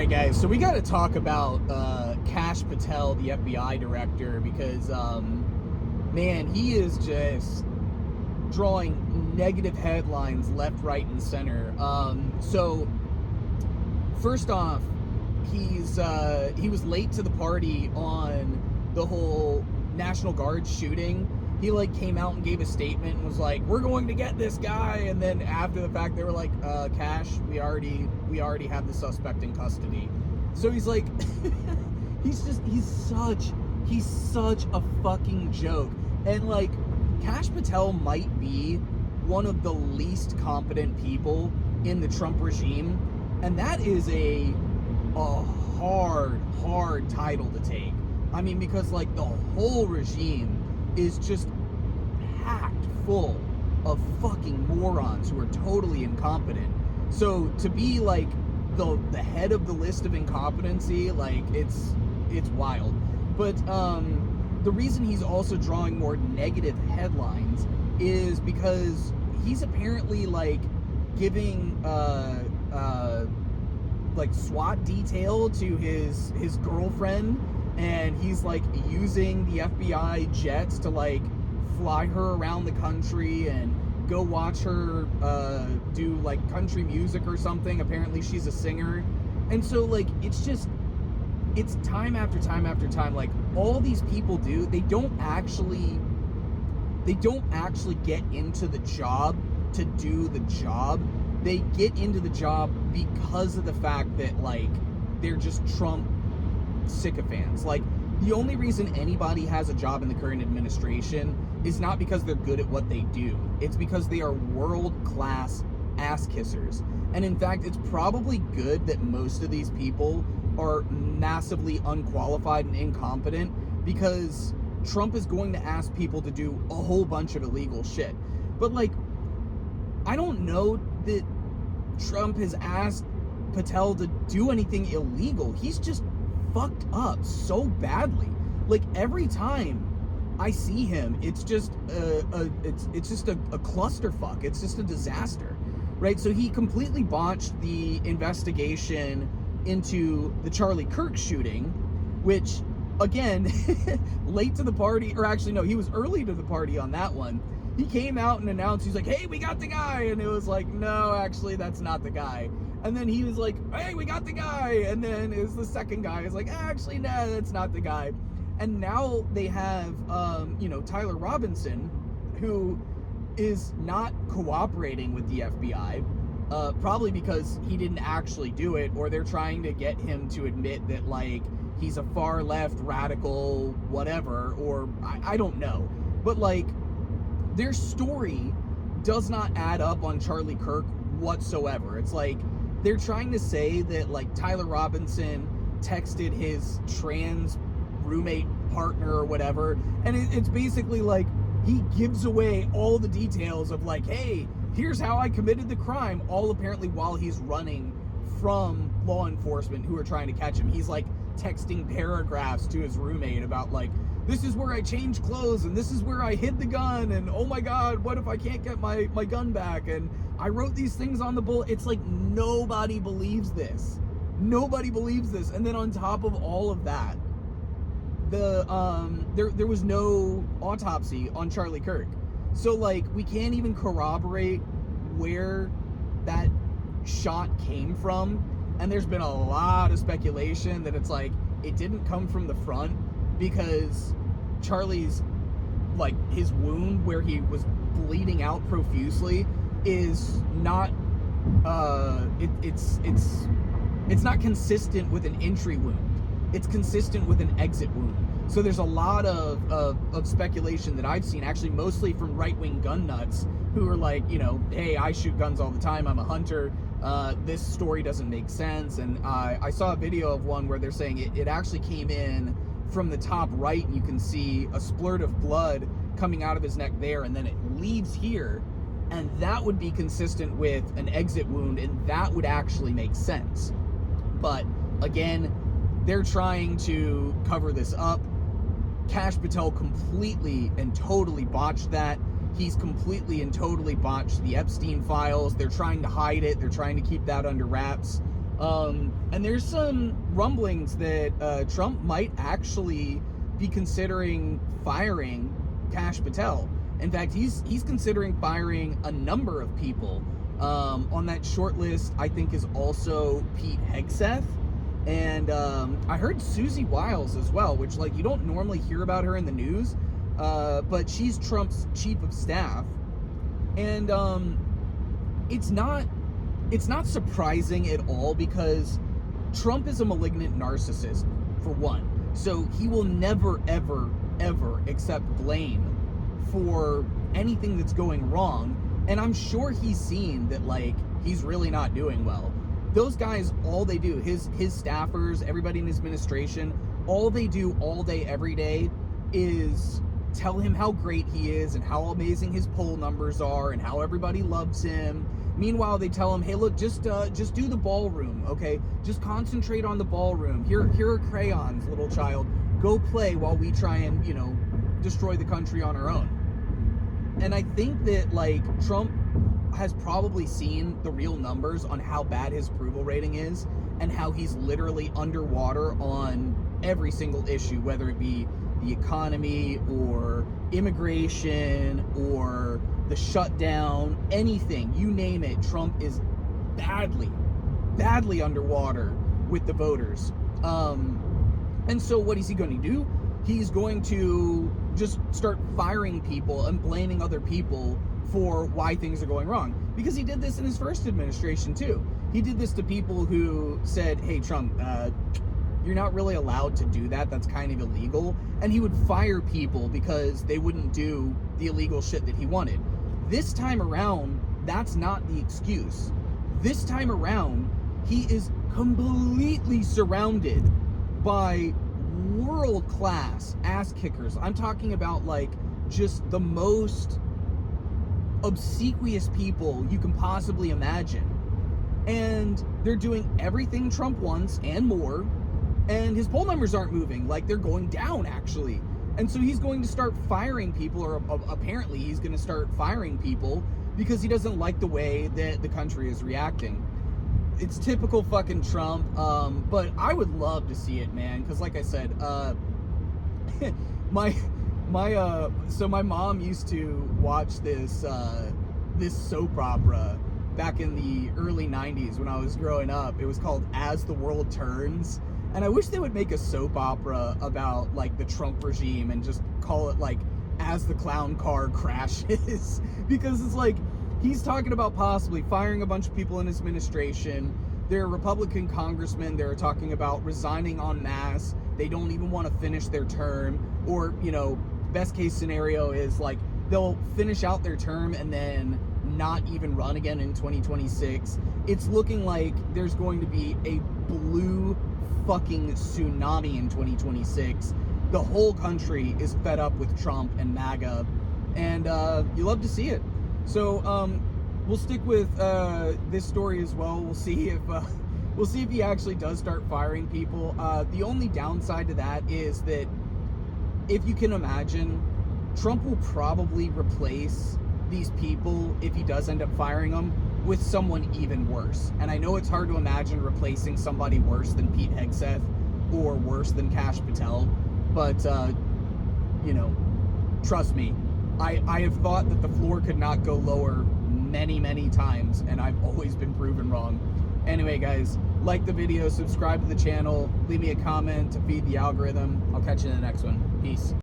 right, guys, so we got to talk about Kash Patel, the FBI director, because, man, he is just drawing negative headlines left, right, and center. So, first off, he was late to the party on the whole National Guard shooting. He came out and gave a statement and was like, "We're going to get this guy." And then after the fact, they were like, "Kash, we already have the suspect in custody." So he's like, he's such a fucking joke. And Kash Patel might be one of the least competent people in the Trump regime, and that is a hard title to take. I mean, because the whole regime is just packed full of fucking morons who are totally incompetent. So to be the head of the list of incompetency, it's wild. But the reason he's also drawing more negative headlines is because he's apparently giving SWAT detail to his girlfriend, and he's using the FBI jets to fly her around the country and go watch her do country music or something. Apparently she's a singer. And so it's time after time after time. All these people they don't actually get into the job to do the job. They get into the job because of the fact that they're just Trump sycophants. The only reason anybody has a job in the current administration is not because they're good at what they do. It's because they are world-class ass kissers. And in fact, it's probably good that most of these people are massively unqualified and incompetent, because Trump is going to ask people to do a whole bunch of illegal shit. But I don't know that Trump has asked Patel to do anything illegal. He's just fucked up so badly. Every time I see him, it's just a clusterfuck. It's just a disaster, right? So he completely botched the investigation into the Charlie Kirk shooting, which, again, late to the party, or actually no, he was early to the party on that one. He came out and announced, he's like, "Hey, we got the guy," and it was like, "No, actually, that's not the guy." And then he was like, "Hey, we got the guy," and then it was the second guy. It's like, "Actually, no, that's not the guy." And now they have, Tyler Robinson, who is not cooperating with the FBI, probably because he didn't actually do it, or they're trying to get him to admit that, he's a far left radical, whatever, or I don't know. But, their story does not add up on Charlie Kirk whatsoever. It's they're trying to say that Tyler Robinson texted his trans roommate partner or whatever, and it's basically he gives away all the details of "Hey, here's how I committed the crime," all apparently while he's running from law enforcement who are trying to catch him. He's texting paragraphs to his roommate about "This is where I changed clothes, and this is where I hid the gun, and oh my god, what if I can't get my gun back, and I wrote these things on the bullet." It's nobody believes this. Nobody believes this. And then on top of all of that, there was no autopsy on Charlie Kirk. So we can't even corroborate where that shot came from. And there's been a lot of speculation that it's it didn't come from the front, because Charlie's his wound where he was bleeding out profusely is not it's not consistent with an entry wound. It's consistent with an exit wound. So there's a lot of speculation that I've seen, actually mostly from right-wing gun nuts, who are "Hey, I shoot guns all the time, I'm a hunter, this story doesn't make sense." And I saw a video of one where they're saying it actually came in from the top right, and you can see a splurt of blood coming out of his neck there, and then it leaves here, and that would be consistent with an exit wound, and that would actually make sense. But again, they're trying to cover this up. Kash Patel completely and totally botched that. He's completely and totally botched the Epstein files. They're trying to hide it. They're trying to keep that under wraps. And there's some rumblings that Trump might actually be considering firing Kash Patel. In fact, he's considering firing a number of people. On that short list, I think, is also Pete Hegseth. And I heard Susie Wiles as well, which, like, you don't normally hear about her in the news, but she's Trump's chief of staff. And it's not surprising at all, because Trump is a malignant narcissist, for one. So he will never, ever, ever accept blame for anything that's going wrong. And I'm sure he's seen that, like, he's really not doing well. Those guys, all they do, his staffers, everybody in his administration, all they do all day, every day, is tell him how great he is and how amazing his poll numbers are and how everybody loves him. Meanwhile, they tell him, hey, look, just do the ballroom, okay? Just concentrate on the ballroom. Here are crayons, little child. Go play while we try and, destroy the country on our own. And I think that, like, Trump has probably seen the real numbers on how bad his approval rating is and how he's literally underwater on every single issue, whether it be the economy or immigration or the shutdown, anything, you name it. Trump is badly underwater with the voters. And so what is he going to do? He's going to just start firing people and blaming other people for why things are going wrong. Because he did this in his first administration too. He did this to people who said, hey, Trump, you're not really allowed to do that. That's kind of illegal. And he would fire people because they wouldn't do the illegal shit that he wanted. This time around, that's not the excuse. This time around, he is completely surrounded by world-class ass kickers. I'm talking about, like, just the most obsequious people you can possibly imagine. And they're doing everything Trump wants and more. And his poll numbers aren't moving. Like, they're going down, actually. And so he's going to start firing people, or apparently he's going to start firing people because he doesn't like the way that the country is reacting. It's typical fucking Trump, but I would love to see it, man, because like I said, so my mom used to watch this soap opera back in the early 90s when I was growing up. It was called As the World Turns. And I wish they would make a soap opera about, like, the Trump regime and just call it, like, As the Clown Car Crashes. Because it's like, he's talking about possibly firing a bunch of people in his administration. There are Republican congressmen that are talking about resigning en masse. They don't even want to finish their term. Or, best case scenario is, like, they'll finish out their term and then not even run again in 2026. It's looking like there's going to be a blue fucking tsunami in 2026. The whole country is fed up with Trump and MAGA, and you love to see it. So we'll stick with this story as well. We'll see if he actually does start firing people. The only downside to that is that, if you can imagine, Trump will probably replace these people, if he does end up firing them, with someone even worse. And I know it's hard to imagine replacing somebody worse than Pete Hegseth or worse than Kash Patel, but trust me, I have thought that the floor could not go lower many times, and I've always been proven wrong. Anyway, guys, like the video, subscribe to the channel, leave me a comment to feed the algorithm. I'll catch you in the next one. Peace.